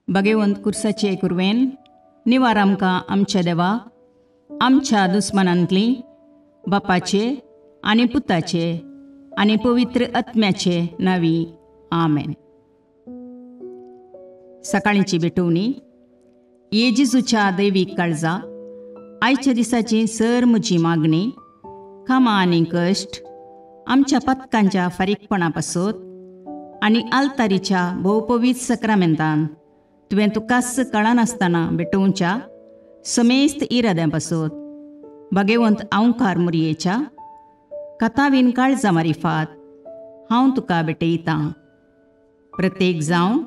भगवंत कुर्साचे कुरवेन निवार आमकां आमच्या देवा आमच्या दुस्मनांतली बापाचे आनी पुताचे आनी पवित्र आत्म्याचे नावी आमेन. सकाळींची भेटवणी. येजेजूच्या दैवीक काळजा आयच्या दिसाची सर म्हजी मागणी कामां आनी कश्ट आमच्या पथकांच्या फारीकपणा पासत आनी आल्तारीच्या भोवपवीत सक्रामेंतान तुवें तुकास कळनासतना भेटोवच्या समेस्त इराद्यां पासत भगवंत आवकार मुरयेच्या कथावीन काळजा मारिफात हांव तुका भेटयतां. प्रत्येक जावं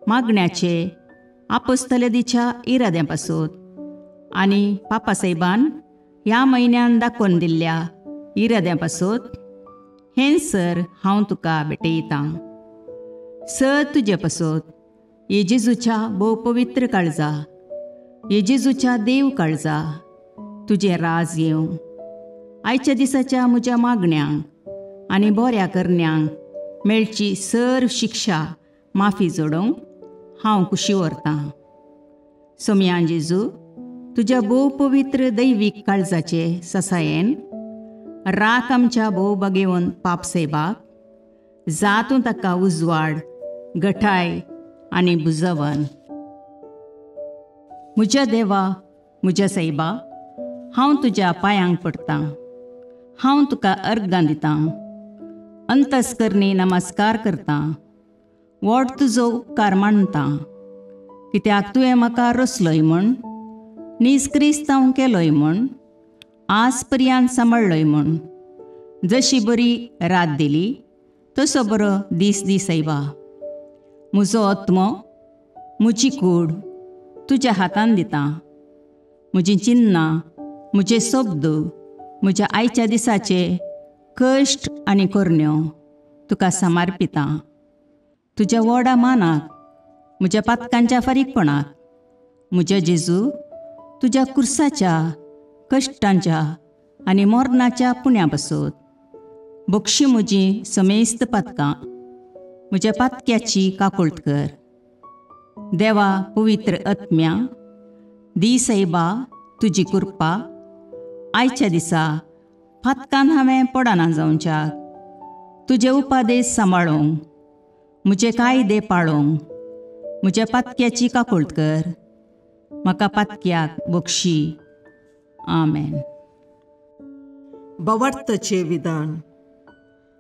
मागण्याचे आपोस्तलदीच्या इराद्यां पासत आनी पापासाहेबान ह्या म्हयन्यान दाखोवन दिल्ल्या इराद्यां पासत हें सर हांव तुका भेटयतां. सर तुजे पासत येजेजूच्या भोव पवित्र काळजा, येजेजूच्या देव काळजा तुजें राज येवं. आयच्या दिसाच्या म्हज्या मागण्यांक आनी बऱ्या करण्यांक मेळची सर शिक्षा माफी जोडोवंक हांव कुशी व्हरतां. सोम्या जेजू, तुज्या भोव पवित्र दैवीक काळजाचे ससायेन राख आमच्या भोव भगवंत पापसेबाक, जातूं ताका उजवाड, घटाय आनी बुजवण. म्हज्या देवा, म्हज्या सैबा, हांव तुज्या पांयांक पडटां. हांव तुका अर्गां दितां, अंतस्करणी नमस्कार करतां. व्हड तुजो उपकार मानतां, कित्याक तुवें म्हाका रचलोय म्हूण, निस्क्रिस्तांव केलोय म्हूण, आज पर्यंत सांबाळलोय म्हूण. जशी बरी रात दिली तसो बरो दीस दी सैबा. म्हजो आत्मो, म्हजी कूड तुज्या हातान दितां. म्हजीं चिन्नां, म्हजे शब्द, म्हज्या आयच्या दिसाचे कश्ट आनी करण्यो तुका समर्पितां. तुज्या व्हडा मानाक, म्हज्या पातकांच्या फारीकपणाक, म्हज्या जेजू तुज्या कुर्साच्या कश्टांच्या आनी मरणाच्या पुण्या पासत बक्षी म्हजी समेस्त पातकां, म्हज्या पातक्याची काकुळट कर. देवा पवित्र आत्म्या, दी सैबा तुजी कृपा आयच्या दिसा पातकान हांवें पडना जावच्याक, तुजे उपादेश सांबाळोवंक, म्हजे कायदे पाळोवंक म्हज्या पातक्याची काकुळट कर. म्हाका पातक्याक बक्षी. आमेन. भावार्थाचें विधान.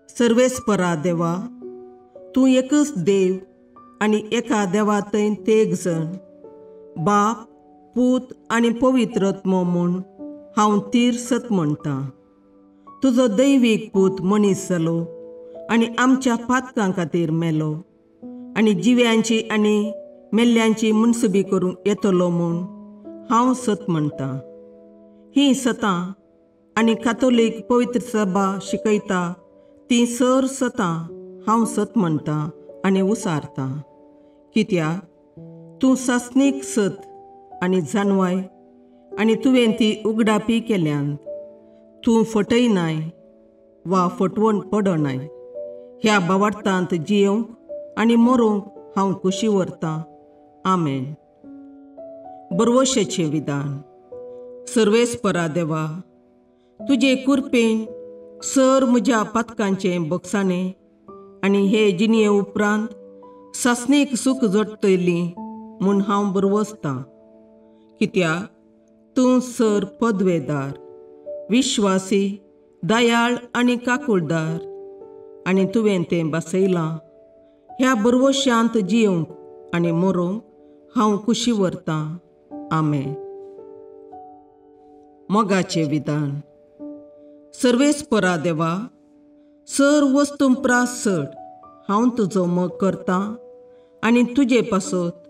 सर्वेस्परा देवा, तूं एकच देव आनी एका देवा थंय तेग जण, बाप, पूत आनी पवित्र आत्मो म्हूण हांव तीर सत म्हणटां. तुजो दैवीक पूत मनीस जालो आनी आमच्या पातकां खातीर मेलो आनी जिव्यांची आनी मेल्ल्यांची मुनसुबी करूंक येतलो म्हूण हांव सत म्हणटां. हीं सतां आनी कातोलीक पवित्र सभा शिकयता ती सर सतां हांव सत म्हणटां आनी उसारतां. कित्याक तूं सासणीक सत आनी जानवाय आनी तुवें ती उगडापी केल्यांत. तूं फटयनाय वा फटवण पडनाय. ह्या भावार्थांत जियोंक आनी मरोवंक हांव कुशी व्हरतां. आमेन. बरवशेचें विधान. सर्वेस्परा देवा, तुजे कुरपेन सर म्हज्या पातकांचें बक्षाणें आनी हे जिणये उपरांत सासणेक सूख जोडटली म्हूण हांव बरवसतां. कित्याक तूं सर पदवेदार, विश्वासी, दयाळ आनी काकुळदार आनी तुवें तें बसयलां. ह्या बरवश्यांत जियोंक आनी मरोवंक हांव कुशी व्हरतां. आमेन. मोगाचें विधान. सर्वेस्परा देवा, सर वस्तू प्रास चड हांव तुजो मोग करतां आनी तुजे पासत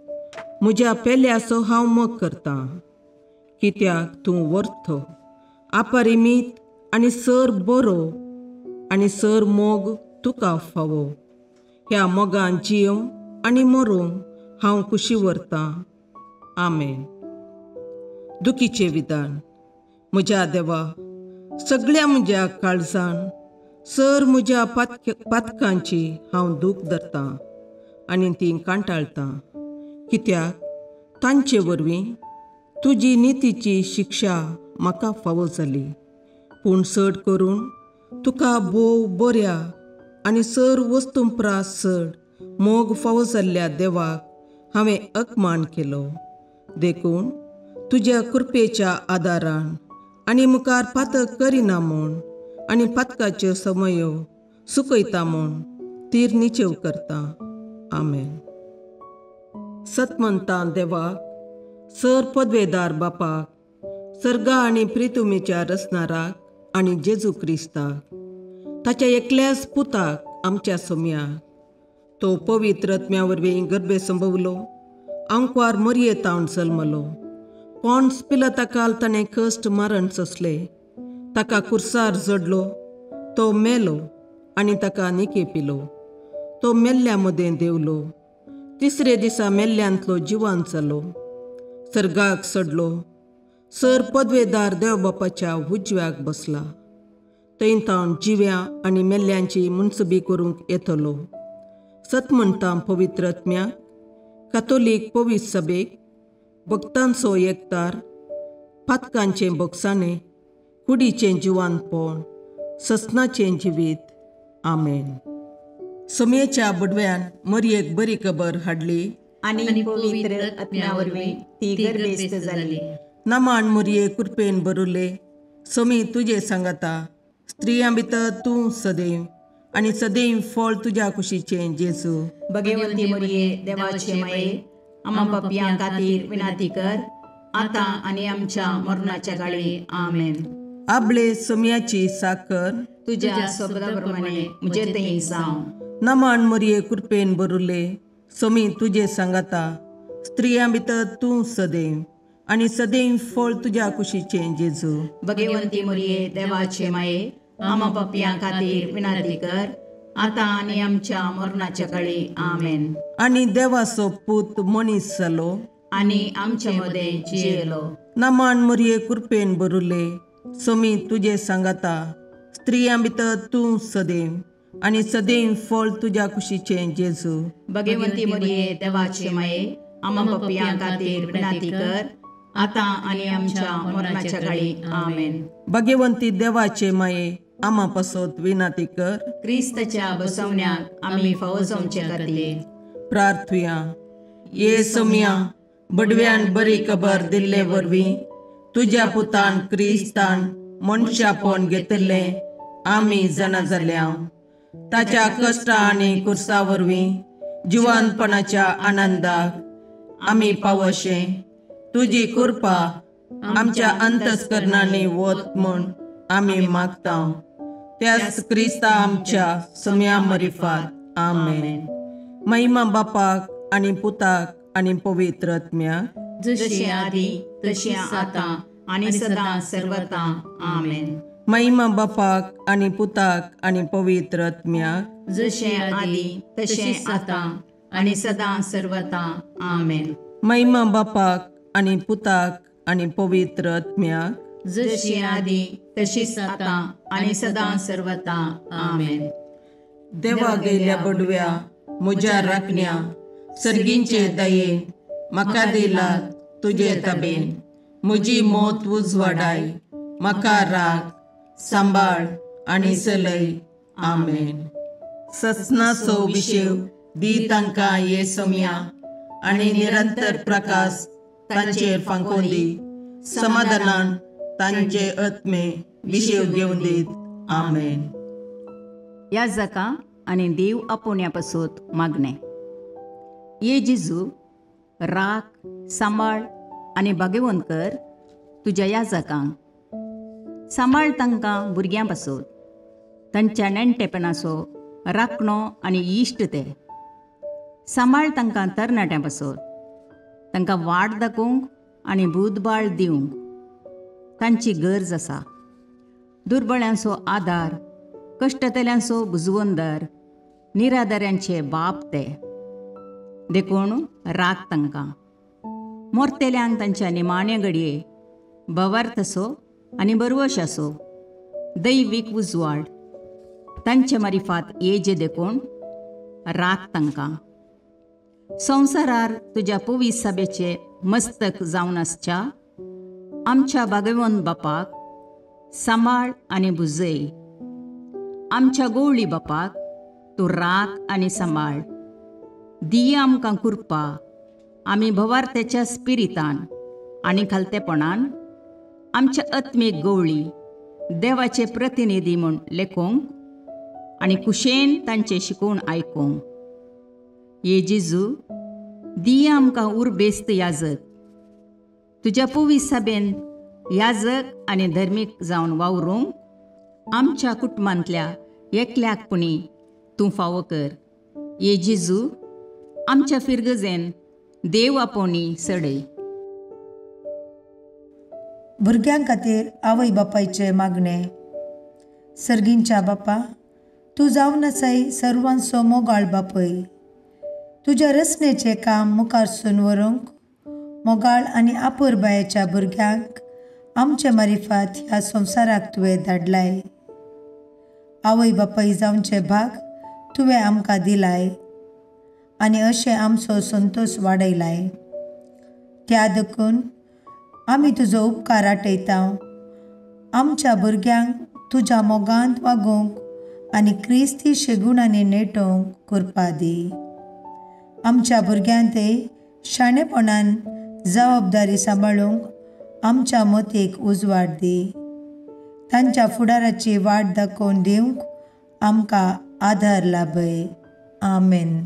म्हज्या पेल्याचो हांव मोग करतां. कित्याक तूं वर्थ, अपरिमीत आनी सर बरो आनी सर मोग तुका फावो. ह्या मोगान जियोवंक आनी मरोवंक हांव कुशी व्हरतां. आमेन. दुखीचें विधान. म्हज्या देवा, सगळ्या म्हज्या काळजान सर म्हज्या पातकांची हांव दूख धरतां आनी ती कांटाळतां. कित्याक तांचे वरवीं तुजी नितीची शिक्षा म्हाका फावो जाली. पूण चड करून तुका भोव बऱ्या आनी सर वस्तूंपरास चड मोग फावो जाल्ल्या देवाक हांवें अकमान केलो. देखून तुज्या कृपेच्या आदारान आनी मुखार पातक करिना म्हूण आनी पातकाच्यो समयो सुकयता म्हूण तीर निचेव करता. आमेन. सतमंतां देवाक, सर पदवेदार बापाक, सर्गा आनी प्रितुमेच्या रचणाराक आनी जेजू क्रिस्ताक, ताच्या एकल्याच पुताक आमच्या सोम्याक, तो पवित्र आत्म्या वरवीं गर्भे संभवलो, आंकवार मरयेतावन जल्मलो, पोन्स पिलाताकाल ताणें कश्ट मरण सोंसले, ताका कुर्सार जडलो, तो मेलो आनी ताका निकेपिलो, तो मेल्ल्या मदें देवलो, तिसरे दिसा मेल्ल्यांतलो जिवांत जालो, सर्गाक चडलो, सर पदवेदार देवबापाच्या उजव्याक बसला, थंय तावन जिव्या आनी मेल्ल्यांची मुनसबी करूंक येतलो. सतमंतां पवित्र आत्म्याक, कातोलीक पवित्र सभेक, भक्तांचो एकतार, पातकांचें भोगसाणें, कुडीचें जिवांतपण, ससनाचें जिवीत. आमेन. सोमयेच्या बुडव्यान मरयेक बरी खबर हाडली आनी पवित्र आत्म्या वरवीं ती गर्भेस्त जाली. नमान मरये कृपेन भरुले, सोमी तुजे सांगाता, स्त्रियां भितर तूं सदैव आनी सदैव फळ तुज्या कुशीचें जेजू. भगवंती मरये देवाचे माये, आम्हा पापयां खातीर विनाती कर, आतां आनी आमच्या मरणाच्या काळी. आमेन. आपले सोमयाची साकर तुज्या सोबताप्रमाणे म्हजे थंय जावं. नमान मरये कृपेन भरुले, सोमी तुजे सांगाता, स्त्रियां भितर तूं सदैव आनी सदैव फळ तुज्या कुशीचें जेजू. भगवंती मरये देवाचे माये, आम्हा पापयां खातीर विनाती कर, आतां आनी आमच्या मरणाच्या काळी. आमेन. आनी देवाचो पूत मनीस जालो आनी आमचे मदें जियेलो. नमान मरये कृपेन भरुले, सोमी तुजे सांगाता, स्त्रियां भितर तूं सदैव आनी सदैव फळ तुज्या कुशीचें जेजू. भगवंती मरये देवाचे माये, आम्हा पापयां खातीर विनाती कर, आतां आनी आमच्या मरणाच्या काळी. आमेन. भगवंती देवाचे माये, आम्हा पासत विनाती कर. क्रिस्ताच्या बसवण्याक आमी फावो जावचे खातीर प्रार्थुया. ये सोम्या, बडव्यान बरी खबर दिल्ले वरवीं तुज्या पुतान क्रिस्तान मनशापण घेतिल्लें आमी जाणा जाल्या. ताच्या कश्टा आनी कुर्सा वरवीं जिवंतपणाच्या आनंदाक आमी पावशे. तुजी कृपा आमच्या अंतस्करणांनी वत म्हूण आमी मागता. त्याच क्रिस्ता आमच्या सोम्या मरिफात. आमेन. महिमा बापाक आनी पुताक आनी पवित्र आत्म्याक, जशी आदी तशी आतां आनी सदां सर्वता. आमेन. महिमा बापाक आनी पुताक आनी पवित्र आत्म्याक, जशे आदी तशे आतां आनी सदां सर्वता. आमेन. महिमा बापाक आनी पुताक आनी पवित्र आत्म्याक, जशी आदी तशीच आतां आनी सदां सर्वता. आमेन. देवा गेल्या बडव्या म्हज्या राखण्या, सर्गींचे दयेन म्हाका दिला तुजे ताबेन. म्हजी मोत उजवाडाय, म्हाका राख, सांबाळ आनी चलय. आमेन. ससनाचो विशेव दी तांकां ये सोम्या, आनी निरंतर प्रकाश तांचेर फांकोन दी. समाधानान तांचे आत्मे विशेव घेवन दीत. आमेन. याजकां आनी देव आपोवण्या पासत मागणें. ये जेजू, राख, सांबाळ आनी भगवंत कर तुज्या याजकांक. सांबाळ तांकां भुरग्यां पासत, तांच्या नेणटेपणाचो राखणो आनी इश्ट ते. सांबाळ तांकां तरणाट्यां पासत, तांकां वाट दाखोवंक आनी बुदबाळ दिवंक तांची गरज आसा. दुर्बळ्यांचो आदार, कश्टतल्यांचो बुजवंदर, निराधाऱ्यांचे बाप ते. देखून राख तांकां. मोरतेल्यांक तांच्या निमाणे घडये भवार्थसो आनी बरवशाचो दैवीक उजवाड तांचे मारिफात येजे देखून राख तांकां. संवसारार तुज्या पवित्र सभेचे मस्तक जावन आसच्या आमच्या भगवंत बापाक सांबाळ आनी बुजय. आमच्या गवळी बापाक तूं राख आनी सांबाळ. दिय आमकां कृपा. आमी भवार्थ्याच्या स्पिरितान आनी खालतेपणान आमच्या आत्मीक गवळी देवाचे प्रतिनिधी म्हूण लेखोंक आनी कुशेन तांचे शिकवण आयकूंक. ये जेजू, दिय आमकां उर्बेस्त याजक. तुज्या पवित्र सभेन याजक आनी धर्मीक जावन वावरूंक आमच्या कुटुंबांतल्या एकल्याकपणी तूं फावो कर. ये जेजू, आमच्या फिरगजेन देव आपोवणी सडय. भुरग्यां खातीर आवय बापायचे मागणे. सर्गींच्या बापा, तूं जावन आसाय सर्वांचो मोगाळ बापय. तुज्या रचनेचें काम मुखार सून व्हरूंक मोगाळ आनी आपुरबायेच्या भुरग्यांक आमचे मारिफात ह्या संवसाराक तुवें धाडलाय. आवय बापाय जावचे भाग तुवें आमकां दिलाय आनी अशें आमचो संतोश वाडयलाय. त्या देखून आमी तुजो उपकार आटयता. आमच्या भुरग्यांक तुज्या मोगांत वागूंक आनी क्रिस्ती शेगुणांनी नेटोवंक कृपा दी. आमच्या भुरग्यांतय शाणेपणान जबाबदारी सांबाळूंक आमच्या मतीक उजवाड दी. तांच्या फुडाराची वाट दाखोवन दिवंक आमकां आधार लाभय. आमेन.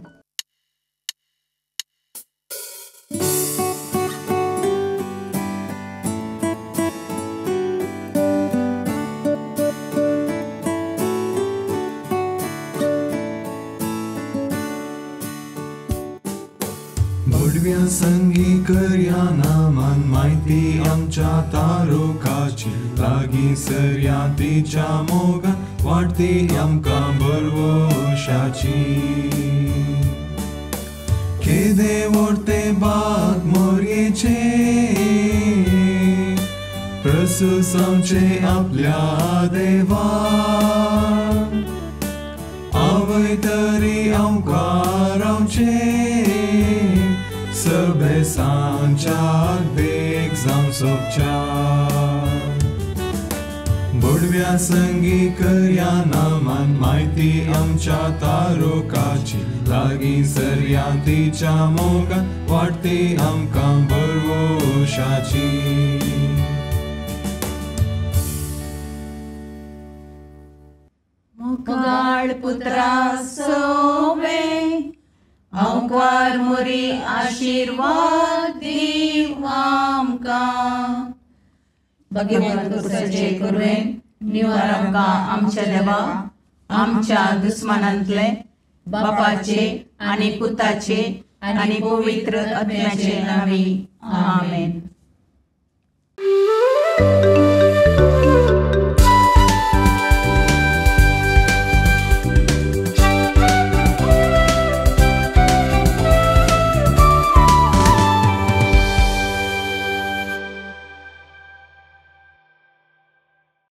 भडव्या संगी करया नामान माहिती आमच्या तारोकाची. लागीं सरया तिच्या मोगान वाटती आमकां बरवशाची. केदे व्हरते बाग मोरयेचे प्रसूस आमचे आपल्या देवा. आवय तरी आमकां रावचे सभे सांच्याक देख जावन सोबच्या. बुडव्या संगी करया नामान माहिती आमच्या तारोकाची. लागीं सरया तिच्या मोगान वाटती आमकां बरवशाची. मोगाळ पुत्रा सोवे अवकार मोरी आशीर्वाद दीव आमकां. भगवंत पुत्राचे करुणेन निवार आमकां आमच्या देवा आमच्या दुस्मानांतले बापाचे आनी पुताचे आनी पवित्र आत्म्याचे नावी. आमेन.